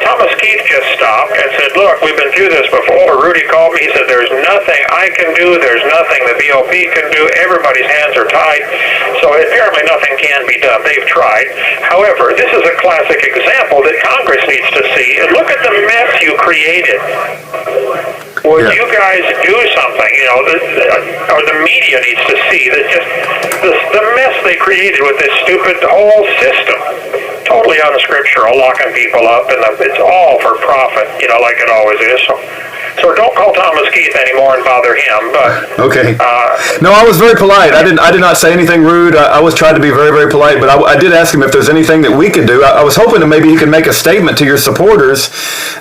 Thomas Keith just stopped and said, look, we've been through this before. Rudy called me. He said, there's nothing I can do. There's nothing the BOP can do. Everybody's hands are tied. So apparently nothing can be done. They've tried. However, this is a classic example that Congress needs to see. And look at the mess you created. Would you guys do something, or the media needs to see that just the mess they created with this stupid whole system. Totally unscriptural, locking people up, and it's all for profit, like it always is. So don't call Thomas Keith anymore and bother him. But okay. No, I was very polite. I did not say anything rude. I was trying to be very, very polite, but I did ask him if there's anything that we could do. I was hoping that maybe he could make a statement to your supporters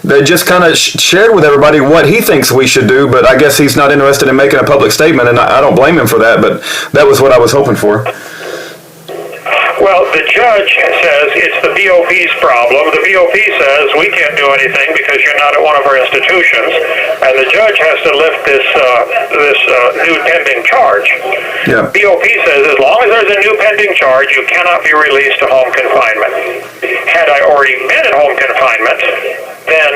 that just kind of shared with everybody what he thinks we should do. But I guess he's not interested in making a public statement, and I don't blame him for that. But that was what I was hoping for. Well, the judge says it's the BOP's problem. The BOP says we can't do anything because you're not at one of our institutions, and the judge has to lift this new pending charge. Yeah. BOP says as long as there's a new pending charge, you cannot be released to home confinement. Had I already been at home confinement, then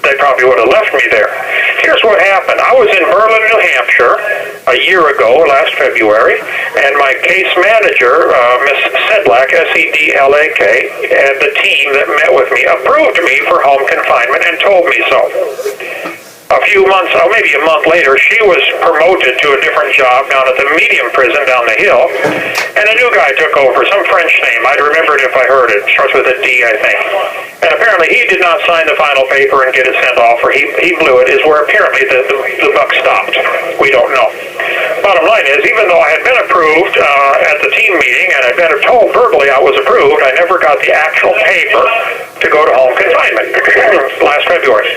they probably would have left me there. Here's what happened. I was in Berlin, New Hampshire a year ago, last February, and my case manager, Miss Sedlak, Sedlak, and the team that met with me approved me for home confinement and told me so. A few months, maybe a month later, she was promoted to a different job down at the medium prison down the hill, and a new guy took over, some French name. I'd remember it if I heard it. Starts with a D, I think. And apparently he did not sign the final paper and get it sent off, or he blew it, is where apparently the buck stopped. We don't know. Bottom line is, even though I had been approved at the team meeting, and I'd been told verbally I was approved, I never got the actual paper to go to home confinement last February.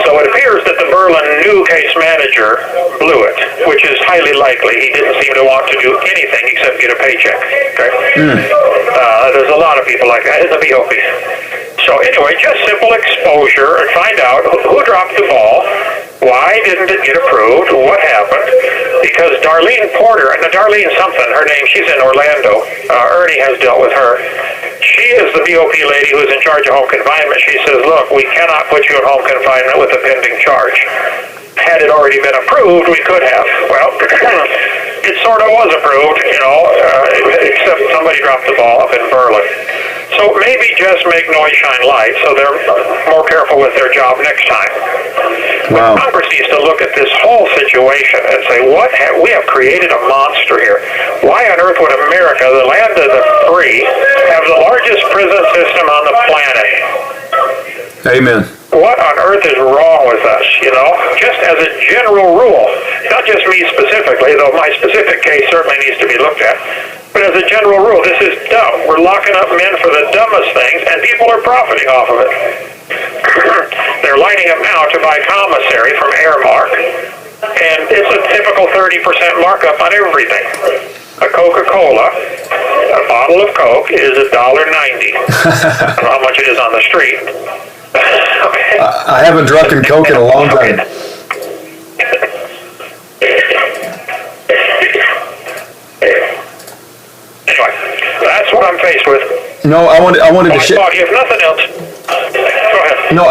So it appears that the Berlin new case manager blew it, which is highly likely. He didn't seem to want to do anything except get a paycheck. Okay? There's a lot of people like that in the BOP. So anyway, just simple exposure and find out who dropped the ball, why didn't it get approved, what happened. Because Darlene Porter, and Darlene something, her name, she's in Orlando. Ernie has dealt with her. She is the BOP lady who is in charge of home confinement. She says, look, we cannot put you in home confinement with a pending charge. Had it already been approved, we could have. Well, it sort of was approved, except somebody dropped the ball up in Berlin. So maybe just make noise shine light so they're more careful with their job next time. Wow. Congress needs to look at this whole situation and say, we have created a monster here. Why on earth would America, the land of the free, have the largest prison system on the planet? Amen. What on earth is wrong with us, Just as a general rule, not just me specifically, though my specific case certainly needs to be looked at, but as a general rule, this is dumb. We're locking up men for the dumbest things, and people are profiting off of it. They're lining up now to buy commissary from Airmark, and it's a typical 30% markup on everything. A Coca-Cola, a bottle of Coke is $1.90. I don't know how much it is on the street. Okay. I haven't drunk Coke in a long time. Anyway, that's what I'm faced with. No, I wanted to share. If nothing else, go ahead. No,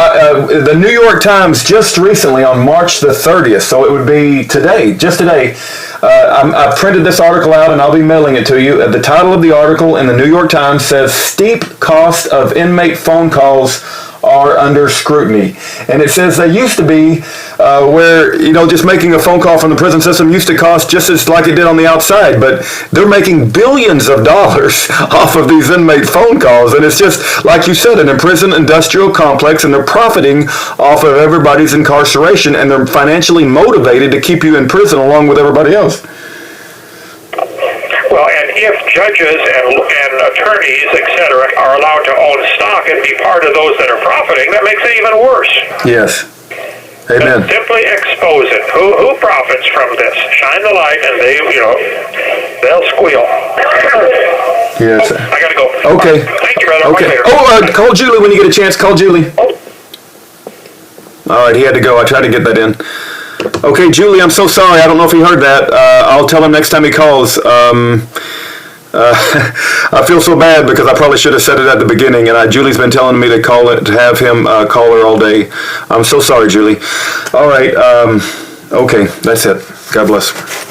the New York Times just recently on March the 30th, so it would be today, just today. I printed this article out and I'll be mailing it to you. The title of the article in the New York Times says, "Steep Cost of Inmate Phone Calls Are Under Scrutiny." And it says they used to be where, just making a phone call from the prison system used to cost just as like it did on the outside, but they're making billions of dollars off of these inmate phone calls. And it's just, like you said, an imprisoned industrial complex, and they're profiting off of everybody's incarceration, and they're financially motivated to keep you in prison along with everybody else. Well, and if judges and attorneys, etc., are allowed to own stock and be part of those that are profiting, that makes it even worse. Yes. Amen. But simply expose it. Who profits from this? Shine the light, and they'll squeal. Yes. I gotta go. Okay. Thank you, brother. Okay. Call Julie when you get a chance. Call Julie. All right, he had to go. I tried to get that in. Okay, Julie, I'm so sorry. I don't know if he heard that. I'll tell him next time he calls. I feel so bad because I probably should have said it at the beginning, and Julie's been telling me to to have him call her all day. I'm so sorry, Julie. All right. Okay, that's it. God bless.